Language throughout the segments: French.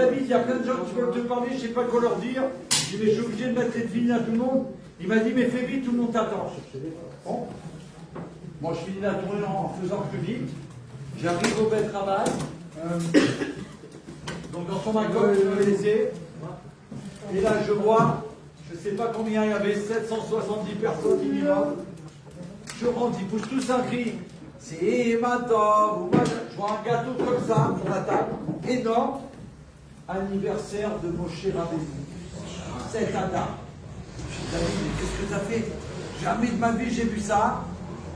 David, il y a plein de gens qui veulent te parler, je ne sais pas quoi leur dire. Je dis, mais je suis obligé de mettre les filles à tout le monde. Il m'a dit, mais fais vite, tout le monde t'attend. Bon. Moi, je finis la tournée en faisant plus vite. J'arrive au bel travail. Donc, dans son accord, je me laissais. Et là, je vois, je ne sais pas combien il y avait, 770 personnes minimum. Je rentre, ils poussent tous un cri. C'est maintenant. Je vois un gâteau comme ça sur la table, énorme. Anniversaire de Moshe Rabbeinu. C'est Ada. Je dis, David, mais qu'est-ce que tu as fait? Jamais de ma vie j'ai vu ça.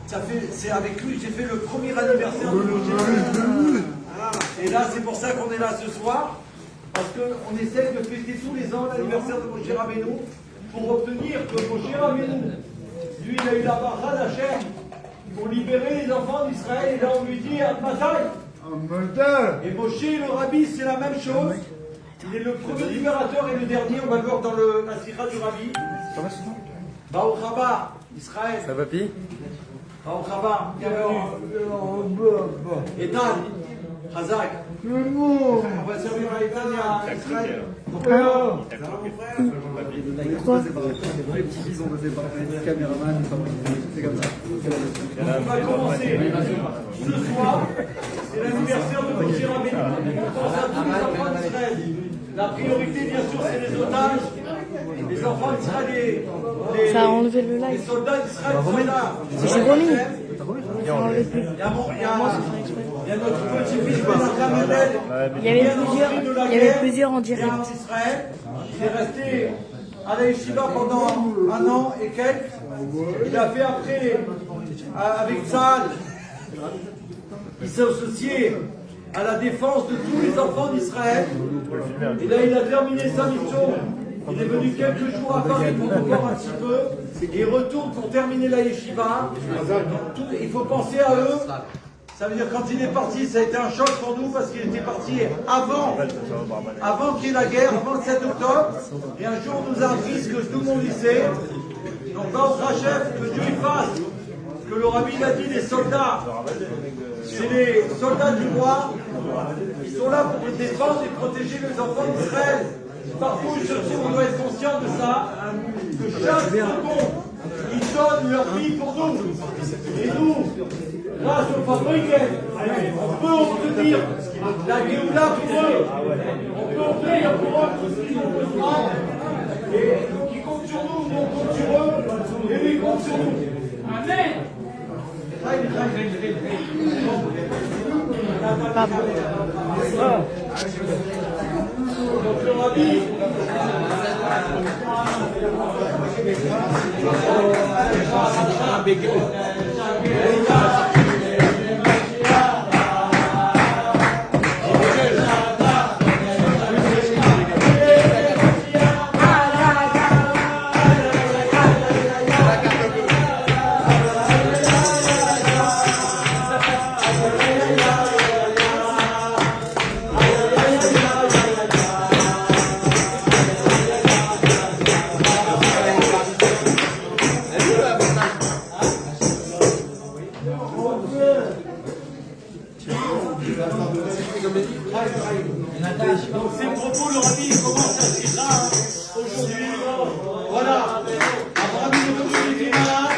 C'est avec lui que j'ai fait le premier anniversaire de Moshe Rabbeinu. Et là, c'est pour ça qu'on est là ce soir. Parce qu'on essaie de fêter tous les ans l'anniversaire de Moshe Rabbeinu pour obtenir que Moshe Rabbeinu, lui, il a eu la barra d'Hachem pour libérer les enfants d'Israël. Et là, on lui dit Admatai. Et Moshe, le rabbi, c'est la même chose. Il est le premier libérateur et le dernier. On va le voir dans la sira du rabbi. Baruch haba, Israël. Ça va, Pi? Baruch haba, bienvenue. Ethan, Hazak. On va servir à Ethan et à Israël. Pourquoi? Les petits bisous, on faisait parler caméraman, c'est comme ça. On va commencer. Ce soir, c'est l'anniversaire de Moshe Rabbeinu. On pense à tous les enfants d'Israël. La priorité, bien sûr, c'est les otages, les enfants d'Israël, Ça a enlevé le les live. soldats d'Israël sont là. J'ai remis. Il y a notre petit-fils Benjamin Mendel. Il y avait plusieurs en direct. Israël. Il est resté à la yeshiva pendant 1 an et quelques. Il a fait après, avec Tzahal, il s'est associé à la défense de tous les enfants d'Israël. Et là, il a terminé sa mission. Il est venu quelques jours à Paris pour nous voir un petit peu. Et il retourne pour terminer la yeshiva. Il faut penser à eux. Ça veut dire quand il est parti, ça a été un choc pour nous parce qu'il était parti avant qu'il y ait la guerre, avant le 7 octobre. Et un jour, on nous a appris ce que tout le monde disait. Donc, dans Rachel, que Dieu y fasse, que le rabbi a dit, les soldats, c'est les soldats du roi. Ils sont là pour défendre et protéger les enfants d'Israël. Partout où ils se trouvent, on doit être conscient de ça, que chaque seconde, ils donnent leur vie pour nous. Et nous, grâce au fabrique, on peut obtenir la Géoula pour eux. On peut obtenir pour eux tout ce qu'ils ont besoin. Et donc ils comptent sur nous, nous on compte sur eux, et lui compte sur nous. Amen. Donc le rabbi, donc ces propos, le rabbi commence à se là aujourd'hui. Voilà. Abraham il était malade.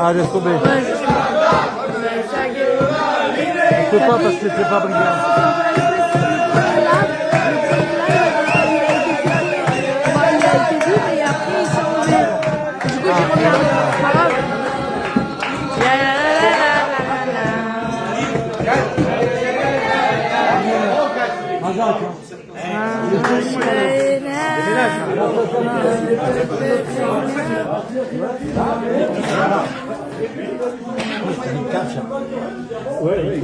Ah, laisse tomber. Ouais, je sais pas. Mais ça, Je peux pas parce que c'est pas brillant. Ouais,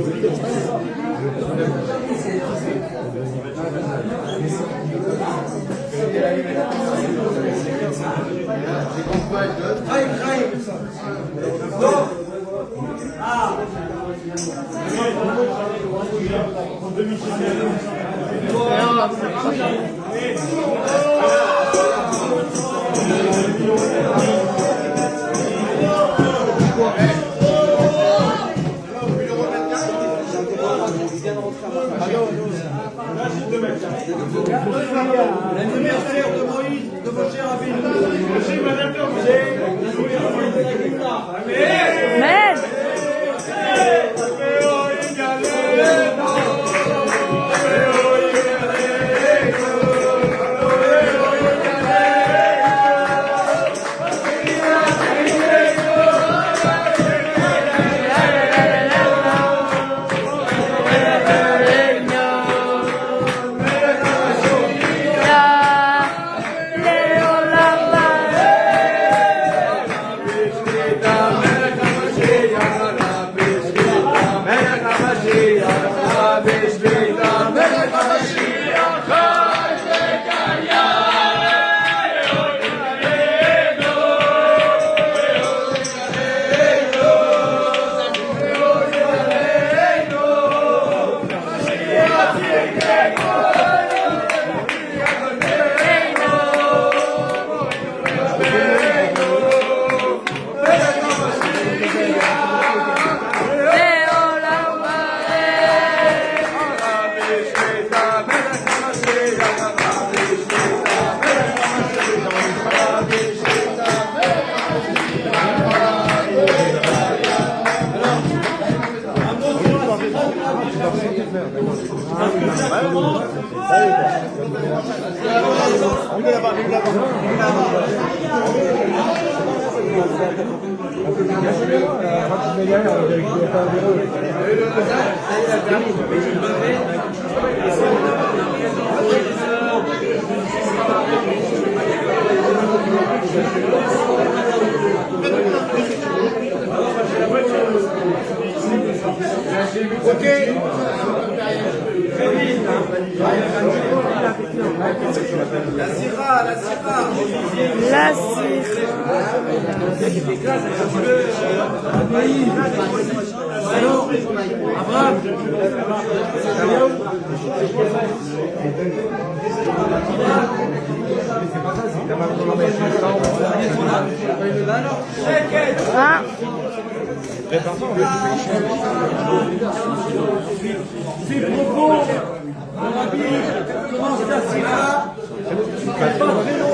L'anniversaire de Moïse, de Moshe Rabbeinu. Mais Ok. La Syrah, la Syrah. la cire. Alors, Abraham. Hein? Ces propos de la Bible commencent la Syrah. C'est pas très long,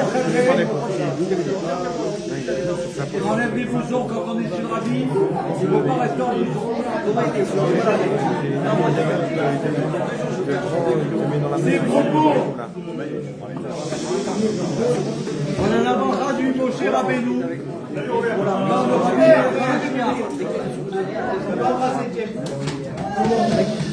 on enlève les boussons quand on est sur le rabbi, il ne faut pas rester en bouson. Ces propos, on en a traduit Moshe Rabbeinu. Dans le rabbi,